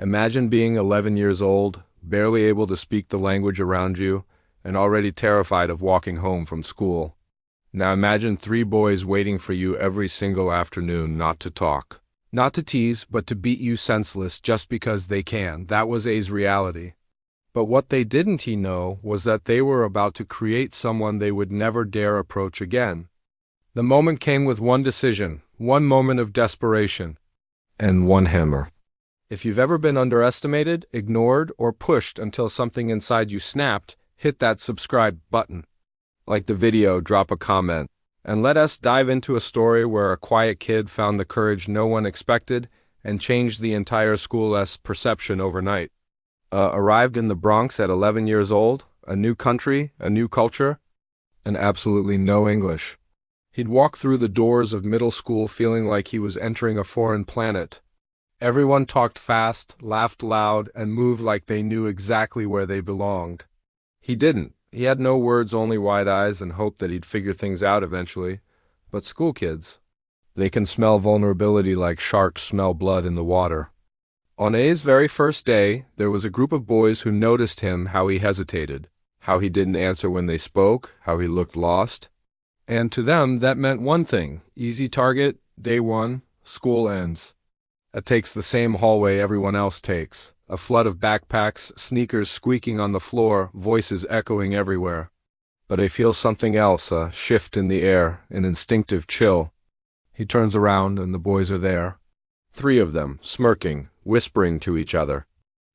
Imagine being 11 years old, barely able to speak the language around you, and already terrified of walking home from school. Now imagine 3 boys waiting for you every single afternoon, not to talk. Not to tease, but to beat you senseless just because they can. That was A's reality. But what they didn't know was that they were about to create someone they would never dare approach again. The moment came with one decision, one moment of desperation, and one hammer. If you've ever been underestimated, ignored, or pushed until something inside you snapped, hit that subscribe button. Like the video, drop a comment, and let us dive into a story where a quiet kid found the courage no one expected and changed the entire school's perception overnight. Arrived in the Bronx at 11 years old, a new country, a new culture, and absolutely no English. He'd walk through the doors of middle school feeling like he was entering a foreign planet. Everyone talked fast, laughed loud, and moved like they knew exactly where they belonged. He didn't. He had no words, only wide eyes, and hoped that he'd figure things out eventually. But school kids, they can smell vulnerability like sharks smell blood in the water. On A's very first day, there was a group of boys who noticed him, how he hesitated, how he didn't answer when they spoke, how he looked lost. And to them, that meant one thing: easy target, day one, school ends. It takes the same hallway everyone else takes. A flood of backpacks, sneakers squeaking on the floor, voices echoing everywhere. But I feel something else, a shift in the air, an instinctive chill. He turns around and the boys are there. 3 of them, smirking, whispering to each other.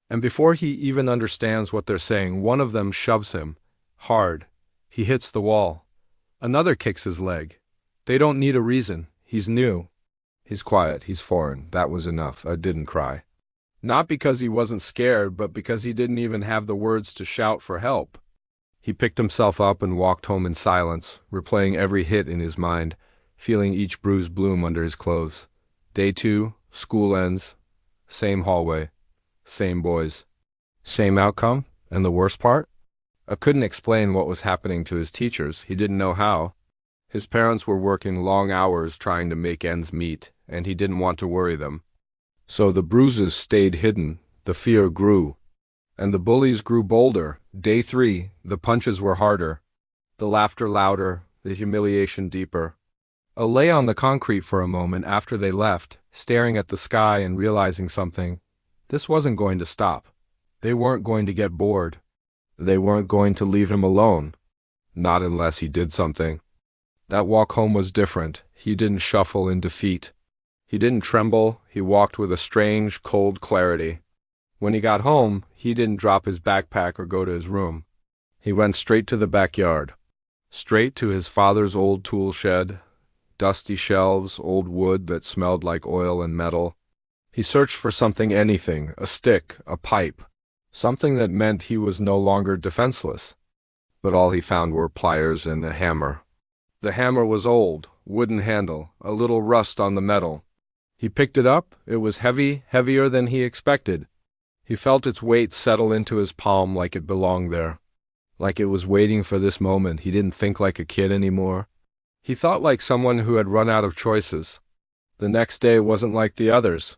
And before he even understands what they're saying, one of them shoves him. Hard. He hits the wall. Another kicks his leg. They don't need a reason. He's new. He's quiet. He's foreign. That was enough. I didn't cry. Not because he wasn't scared, but because he didn't even have the words to shout for help. He picked himself up and walked home in silence, replaying every hit in his mind, feeling each bruise bloom under his clothes. Day 2, school ends. Same hallway. Same boys. Same outcome. And the worst part? I couldn't explain what was happening to his teachers. He didn't know how. His parents were working long hours trying to make ends meet, and he didn't want to worry them. So the bruises stayed hidden, the fear grew, and the bullies grew bolder. Day 3, the punches were harder, the laughter louder, the humiliation deeper. I lay on the concrete for a moment after they left, staring at the sky and realizing something. This wasn't going to stop. They weren't going to get bored. They weren't going to leave him alone. Not unless he did something. That walk home was different. He didn't shuffle in defeat. He didn't tremble. He walked with a strange, cold clarity. When he got home, he didn't drop his backpack or go to his room. He went straight to the backyard. Straight to his father's old tool shed. Dusty shelves, old wood that smelled like oil and metal. He searched for something, anything, a stick, a pipe, something that meant he was no longer defenseless. But all he found were pliers and a hammer. The hammer was old, wooden handle, a little rust on the metal. He picked it up. It was heavy, heavier than he expected. He felt its weight settle into his palm like it belonged there. Like it was waiting for this moment. He didn't think like a kid anymore. He thought like someone who had run out of choices. The next day wasn't like the others.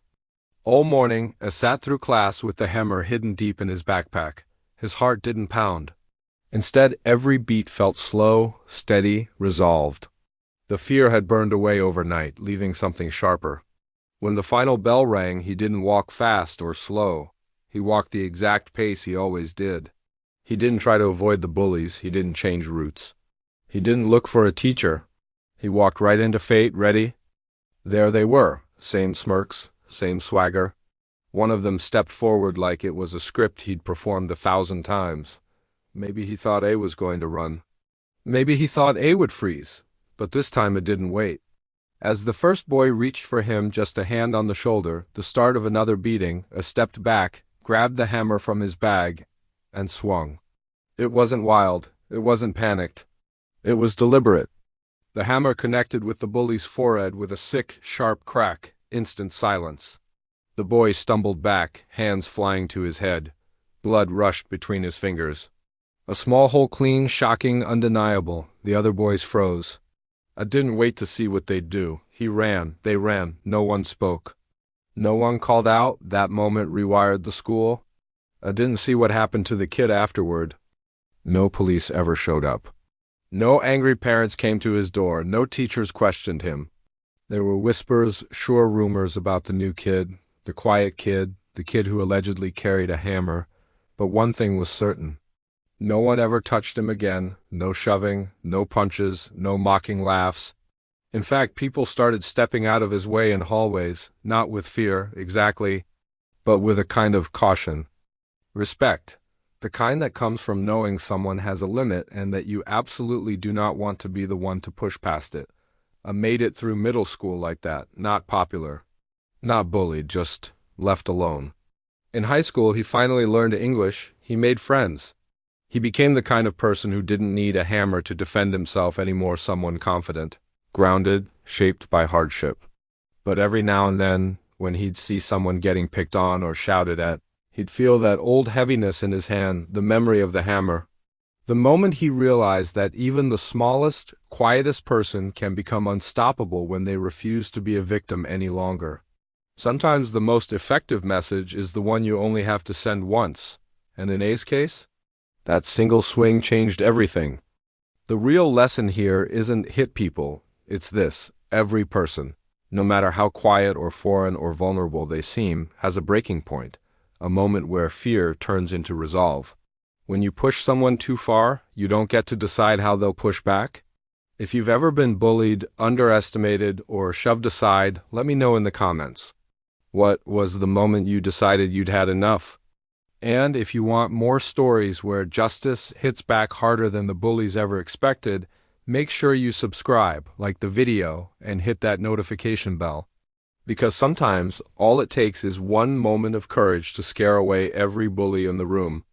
All morning, I sat through class with the hammer hidden deep in his backpack. His heart didn't pound. Instead, every beat felt slow, steady, resolved. The fear had burned away overnight, leaving something sharper. When the final bell rang, he didn't walk fast or slow. He walked the exact pace he always did. He didn't try to avoid the bullies. He didn't change routes. He didn't look for a teacher. He walked right into fate, ready. There they were, same smirks, same swagger. One of them stepped forward like it was a script he'd performed 1,000 times. Maybe he thought A was going to run. Maybe he thought A would freeze, but this time it didn't wait. As the first boy reached for him, just a hand on the shoulder, the start of another beating, I stepped back, grabbed the hammer from his bag, and swung. It wasn't wild. It wasn't panicked. It was deliberate. The hammer connected with the bully's forehead with a sick, sharp crack. Instant silence. The boy stumbled back, hands flying to his head. Blood rushed between his fingers. A small hole, clean, shocking, undeniable. The other boys froze. I didn't wait to see what they'd do. He ran. They ran. No one spoke. No one called out. That moment rewired the school. I didn't see what happened to the kid afterward. No police ever showed up. No angry parents came to his door. No teachers questioned him. There were whispers, sure rumors about the new kid, the quiet kid, the kid who allegedly carried a hammer. But one thing was certain. No one ever touched him again. No shoving, no punches, no mocking laughs. In fact, people started stepping out of his way in hallways, not with fear, exactly, but with a kind of caution. Respect. The kind that comes from knowing someone has a limit and that you absolutely do not want to be the one to push past it. I made it through middle school like that, not popular. Not bullied, just left alone. In high school, he finally learned English. He made friends. He became the kind of person who didn't need a hammer to defend himself anymore, someone confident, grounded, shaped by hardship. But every now and then, when he'd see someone getting picked on or shouted at, he'd feel that old heaviness in his hand, the memory of the hammer. The moment he realized that even the smallest, quietest person can become unstoppable when they refuse to be a victim any longer. Sometimes the most effective message is the one you only have to send once, and in A's case, that single swing changed everything. The real lesson here isn't hit people, it's this: every person, no matter how quiet or foreign or vulnerable they seem, has a breaking point, a moment where fear turns into resolve. When you push someone too far, you don't get to decide how they'll push back. If you've ever been bullied, underestimated, or shoved aside, let me know in the comments. What was the moment you decided you'd had enough? And if you want more stories where justice hits back harder than the bullies ever expected, make sure you subscribe, like the video, and hit that notification bell. Because sometimes all it takes is one moment of courage to scare away every bully in the room.